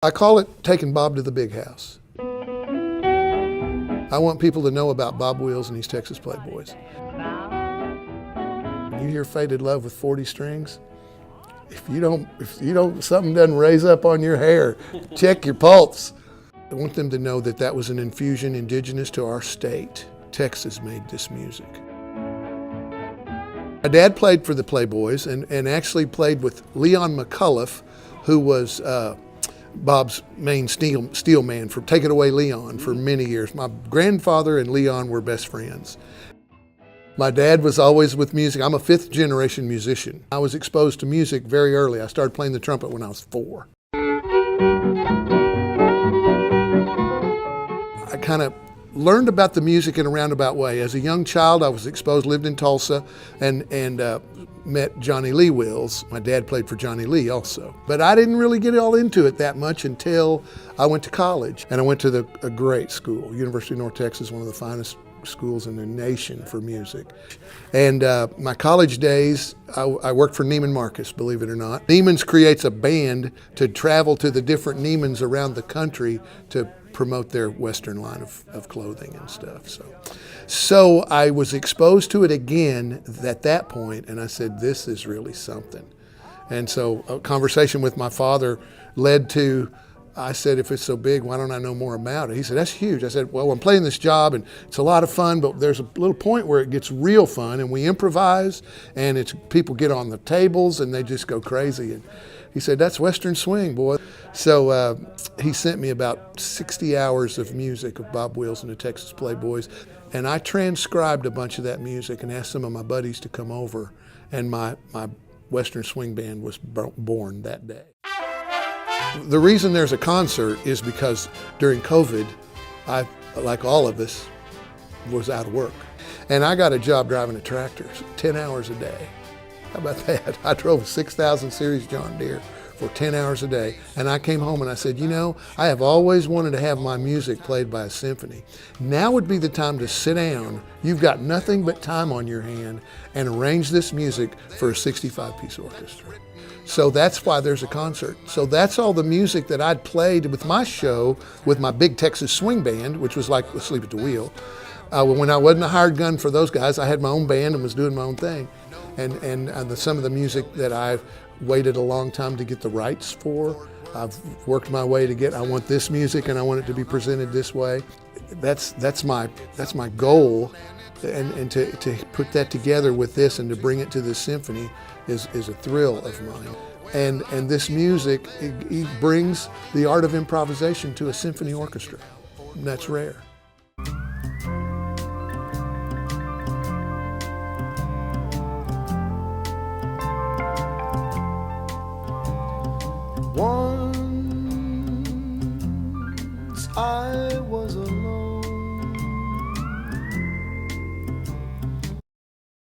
I call it taking Bob to the big house. I want people to know about Bob Wills and these Texas Playboys. You hear Faded Love with 40 strings? If something doesn't raise up on your hair, check your pulse. I want them to know that that was an infusion indigenous to our state. Texas made this music. My dad played for the Playboys and actually played with Leon McCullough, who was Bob's main steel man for Take It Away Leon for many years. My grandfather and Leon were best friends. My dad was always with music. I'm a fifth generation musician. I was exposed to music very early. I started playing the trumpet when I was 4. I kind of learned about the music in a roundabout way. As a young child, I was exposed, lived in Tulsa, and met Johnny Lee Wills. My dad played for Johnny Lee also. But I didn't really get all into it that much until I went to college. And I went to a great school, University of North Texas, one of the finest schools in the nation for music. And my college days, I worked for Neiman Marcus, believe it or not. Neiman's creates a band to travel to the different Neimans around the country to promote their Western line of clothing and stuff. So I was exposed to it again at that point, and I said, this is really something. And so a conversation with my father led to, I said, if it's so big, why don't I know more about it? He said, that's huge. I said, well, I'm playing this job and it's a lot of fun, but there's a little point where it gets real fun and we improvise and people get on the tables and they just go crazy. And he said, that's Western swing, boy. So he sent me about 60 hours of music of Bob Wills and the Texas Playboys. And I transcribed a bunch of that music and asked some of my buddies to come over. And my Western swing band was born that day. The reason there's a concert is because during COVID, I, like all of us, was out of work. And I got a job driving a tractor, 10 hours a day. How about that? I drove a 6000 series John Deere for 10 hours a day. And I came home and I said, you know, I have always wanted to have my music played by a symphony. Now would be the time to sit down. You've got nothing but time on your hand and arrange this music for a 65-piece orchestra. So that's why there's a concert. So that's all the music that I'd played with my show with my big Texas swing band, which was like Asleep at the Wheel. When I wasn't a hired gun for those guys, I had my own band and was doing my own thing. And some of the music that I've waited a long time to get the rights for, I've worked my way to get, I want this music and I want it to be presented this way. That's my goal. And to put that together with this and to bring it to this symphony is a thrill of mine. And this music, it brings the art of improvisation to a symphony orchestra. And that's rare. Once I was alone.